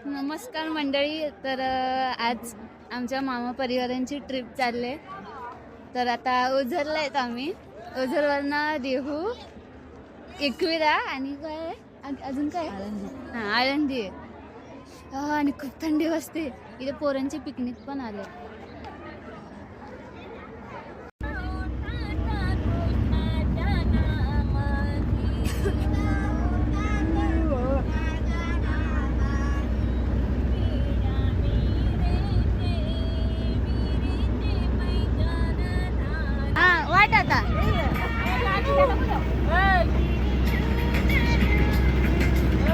नमस्कार मंडळी. तर आज आमच्या मामा परिवारांची ट्रिप चालले. तर आता ओझरला आहेत आम्ही. ओझरवरनं देहू, एकविरा आणि काय अजून काय हां आळंदी आहे. आणि खूप थंडी वाजते इथे. पोरांची पिकनिक पण आले. आता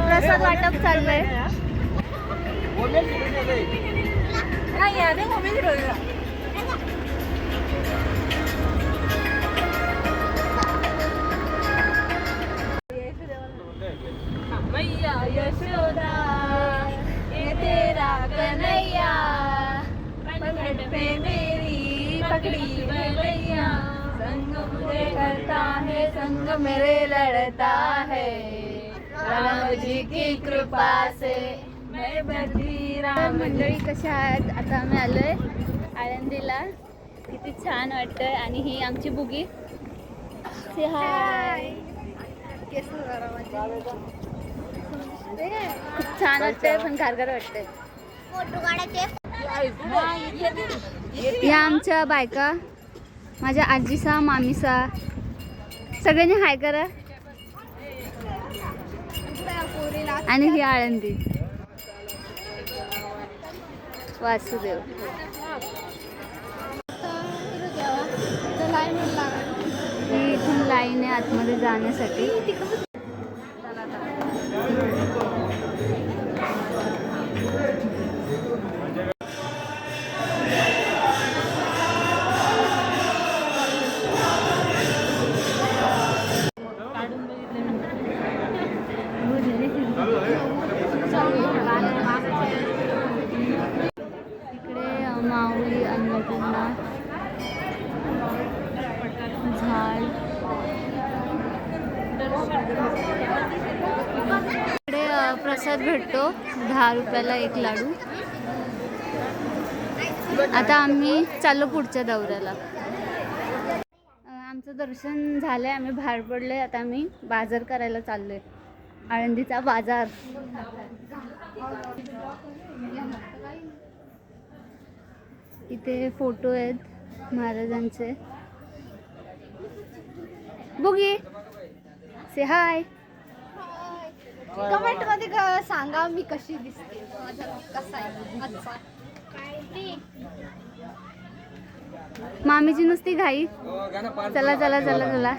प्रसाद वाटप चाललंय. मैया यशोदा ये तेरा कन्हैया पकड़ पे मेरी पकड़ी भैया, संग मुझे करता है संग मेरे लड़ता है, राम जी की कृपा से मैं बधी राम. मंडळी कशा आहात? आता आम्ही आलोय आळंदीला. किती छान वाटतंय. आणि ही आमची बुगी. से हाय. खूप छान वाटतंय पण गारगार वाटतंय. या आमच्या बायका, माझ्या आजीसा मामीसा, सगळ्यांनी हाय करा. आणि ही आळंदी वासुदेव. ही इथून लाईन आहे आतमध्ये जाण्यासाठी. इकडे माऊली, अन्नपूर्णा, झाड. इकडे प्रसाद भेटतो 10 रुपयाला एक लाडू. आता आम्ही चाललो पुढच्या दौऱ्याला. आमचं दर्शन झालंय, आम्ही बाहेर पडलोय. आता आम्ही बाजार करायला चाललोय. आळंदीचा बाजार. इथे फोटो आहेत महाराजांचे. बुगी से हाय. कमेंट मध्ये सांगा मी कशी दिसते, कसा आहे. मामीची नुसती घाई. चला चला चला चला.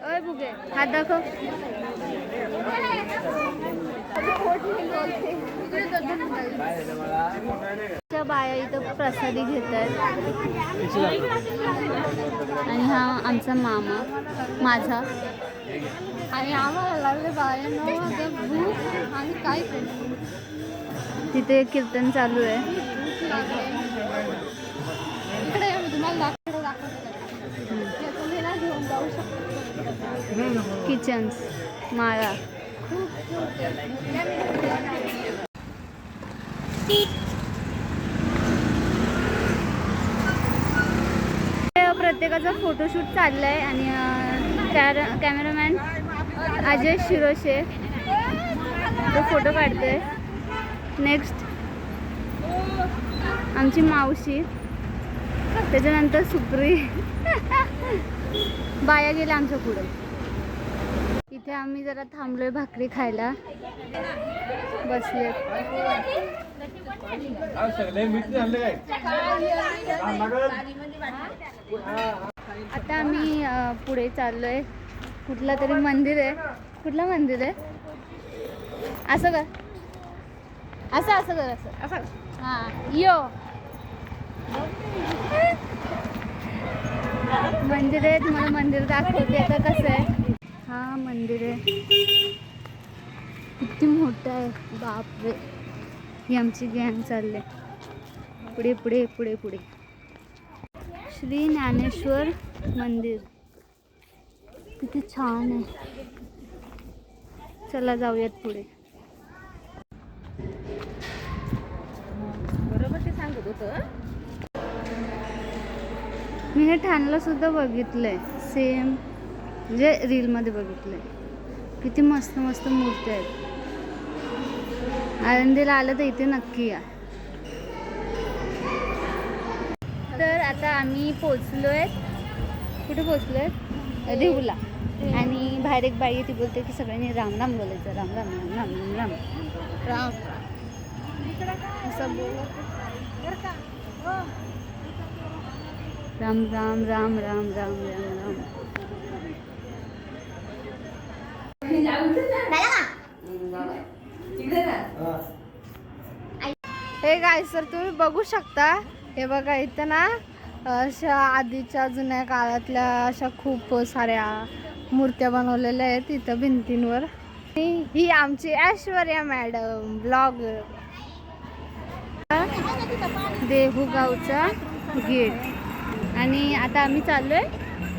ओय बुगे हात दाखव. बाया इथं प्रसादी घेत आहेत. आणि हा आमचा मामा, माझा. आणि आम्हाला लागले बाया भूक आणि काय करू. तिथे कीर्तन चालू आहे. इकडे तुम्हाला तुम्ही ना घेऊन जाऊ शकतो. किचन्स, माळा. प्रत्येकाचा फोटोशूट चाललाय. आणि कॅमेरामॅन अजय शिरोशे तो फोटो काढतोय. नेक्स्ट आमची मावशी, त्याच्यानंतर सुप्री. बाया गेल्या आमच्या पुढे. इथे आम्ही जरा थांबलोय भाकरी खायला. बसले. आता आम्ही पुढे चाललोय. कुठला तरी मंदिर आहे. कुठलं मंदिर आहे? असं कर, असं असं कर, असं असं. हां यो मंदिर आहे. तुम्हाला मंदिर दाखवते आता कसं आहे. हा मंदिर आहे. किती मोठं आहे बापरे. ही आमची गँग चालले. पुढे पुढे पुढे पुढे. श्री ज्ञानेश्वर मंदिर. किती छान आहे. चला जाऊयात पुढे. बरोबर ते सांगत होतं. मी हे ठाण्याला सुद्धा बघितलंय, सेम म्हणजे रीलमध्ये बघितलंय. किती मस्त मस्त मूर्ती आहेत. आळंदीला आलं तर इथे नक्की या. तर आता आम्ही पोचलोय. कुठे पोचलोय? देहूला. आणि बाहेर एक बाई ती बोलते की सगळ्यांनी राम राम बोलायचं. राम राम राम राम राम राम. असं बोलत राम राम राम राम राम राम राम. हे काय सर तुम्ही बघू शकता. हे बघा इथं ना अशा आधीच्या जुन्या काळातल्या अशा खूप साऱ्या मूर्त्या बनवलेल्या आहेत इथं भिंतींवर. ही आमची ऐश्वर्या मॅडम ब्लॉगर. देहू गावचा गेट. आणि आता आम्ही चाललोय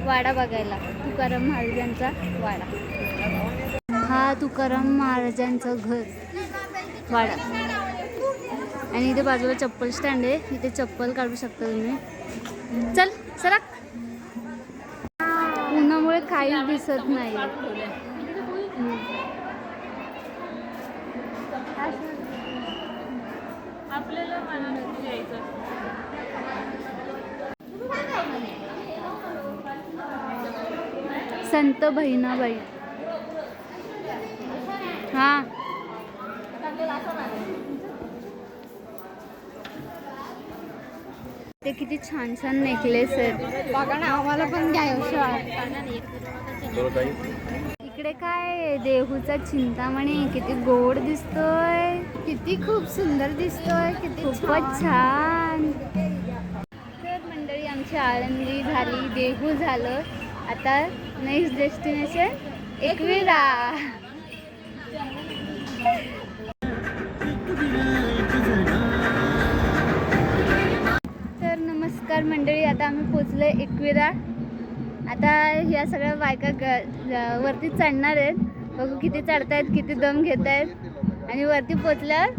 वाडा बघायला. तुकाराम महाराजांचा वाडा. हा तुकाराम महाराजांचं घर वाडा. आणि इथे बाजूला चप्पल स्टँड आहे. इथे चप्पल काढू शकता तुम्ही. चल सरक. उन्हामुळे काहीच दिसत नाही. संत बहिणाबाई. हा ते किती छान छान नेकलेस आहेत. बघा ना आम्हाला पण घ्यायचं. इकडे काय देहूचा चिंतामणी. किती गोड दिसतोय. किती खूप सुंदर दिसतोय. किती खूपच छान. तर मंडळी आमची आळंदी झाली, देहू झालं. आता नेक्स्ट डेस्टिनेशन एकविरा. तर नमस्कार मंडळी, आता आम्ही पोचलोय एकविरा. आता ह्या सगळ्या बायका वरती चढणार आहेत. बघू किती चढतायत, किती दम घेत आहेत. आणि वरती पोचल्यावर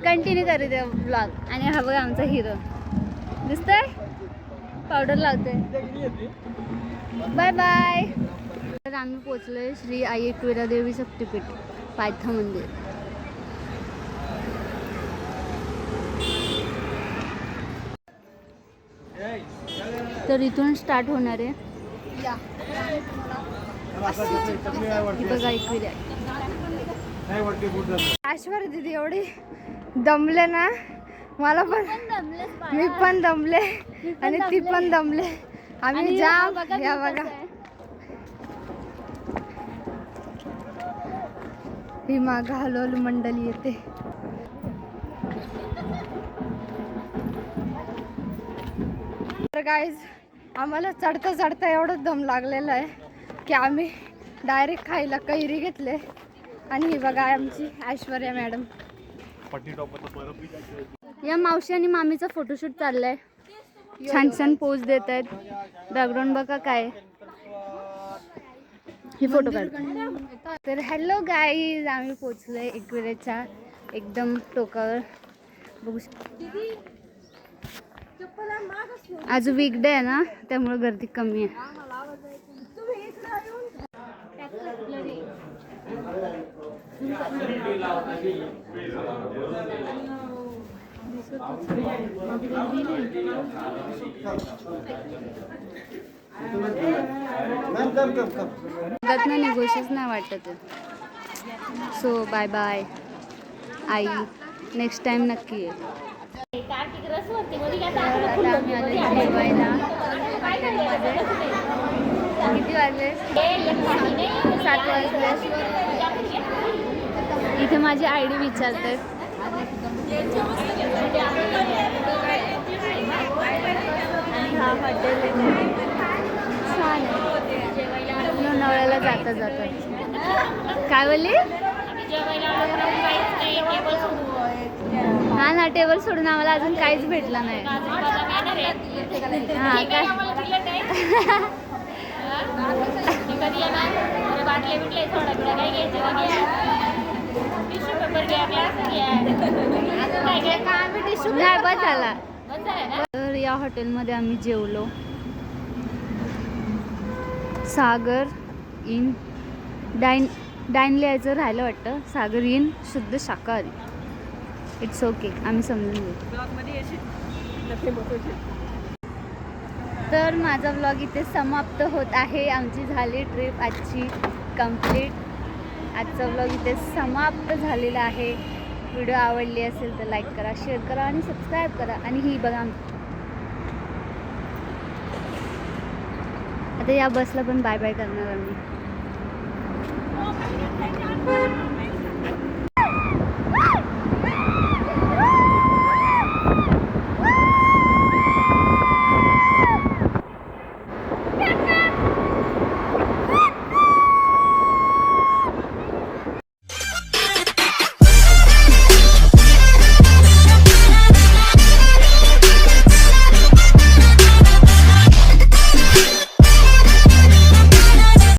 कंटिन्यू करू द्या ब्लॉग. आणि हा बघा आमचा हिरो दिसतोय, पावडर लावतोय. Bye bye. तर आम्ही पोचलोय श्री आई एकविरा देवी शक्तीपीठ पायथा मंदिर. तर इथून स्टार्ट होणार आहे. ही बघा एकविरा. ऐश्वर्या दीदी एवढी दमले ना. मला पण, मी पण दमले आणि ती पण दमले. आम्ही जाम. या बघा ही मागं हळूहळू मंडळी येते. तर गाईज आम्हाला चढता चढता एवढं दम लागलेलं आहे की आम्ही डायरेक्ट खायला कैरी घेतले. आणि ही बघा आमची ऐश्वर्या मॅडम. या मावशी आणि मामीचा फोटोशूट चाललाय. छान छान पोज देत आहेत. बॅकग्राऊंड बघा काय. ही फोटो काढ. तर हॅलो गाईज, आम्ही पोचलोय एकविरेच्या एकदम टोकावर. बघू आज वीकडे आहे ना, त्यामुळे गर्दी कमी आहे. निघोशीच नाही वाटत. सो बाय बाय आई, नेक्स्ट टाइम नक्की आहे. आता आम्ही आलो जेवायला. किती वाजले? 7 वाजले. इथे माझी आयडी विचारतात. आणि हा हॉटेल छान आहे. लोणावळ्याला जाता जाता. काय बोलली? हा ना, टेबल सोडून आम्हाला अजून काहीच भेटलं नाही. हा काय घेतले ना तर बाटले बिटले थोडा बिडा काय घ्यायचे टिश्यू पेपर घ्या ग्लास घ्या अजून काय घ्या का आम्ही टिश्यू नाही बस झाला. बस झालं ना. तर या हॉटेलमध्ये आम्ही जेवलो. सागर इन डाईन लिहायचं राहिलं वाटतं. सागर इन शुद्ध शाकाहारी. इट्स ओके, आम्ही समजून घेऊ. तर माझा व्लॉग इथे समाप्त होत आहे. आमची झाली ट्रिप आजची कंप्लीट. आजचा व्लॉग इथे समाप्त झालेला आहे. व्हिडिओ आवडली असेल तर लाईक करा, शेअर करा आणि सबस्क्राईब करा. आणि ही बघा, आता या बसला पण बाय बाय करणार आम्ही.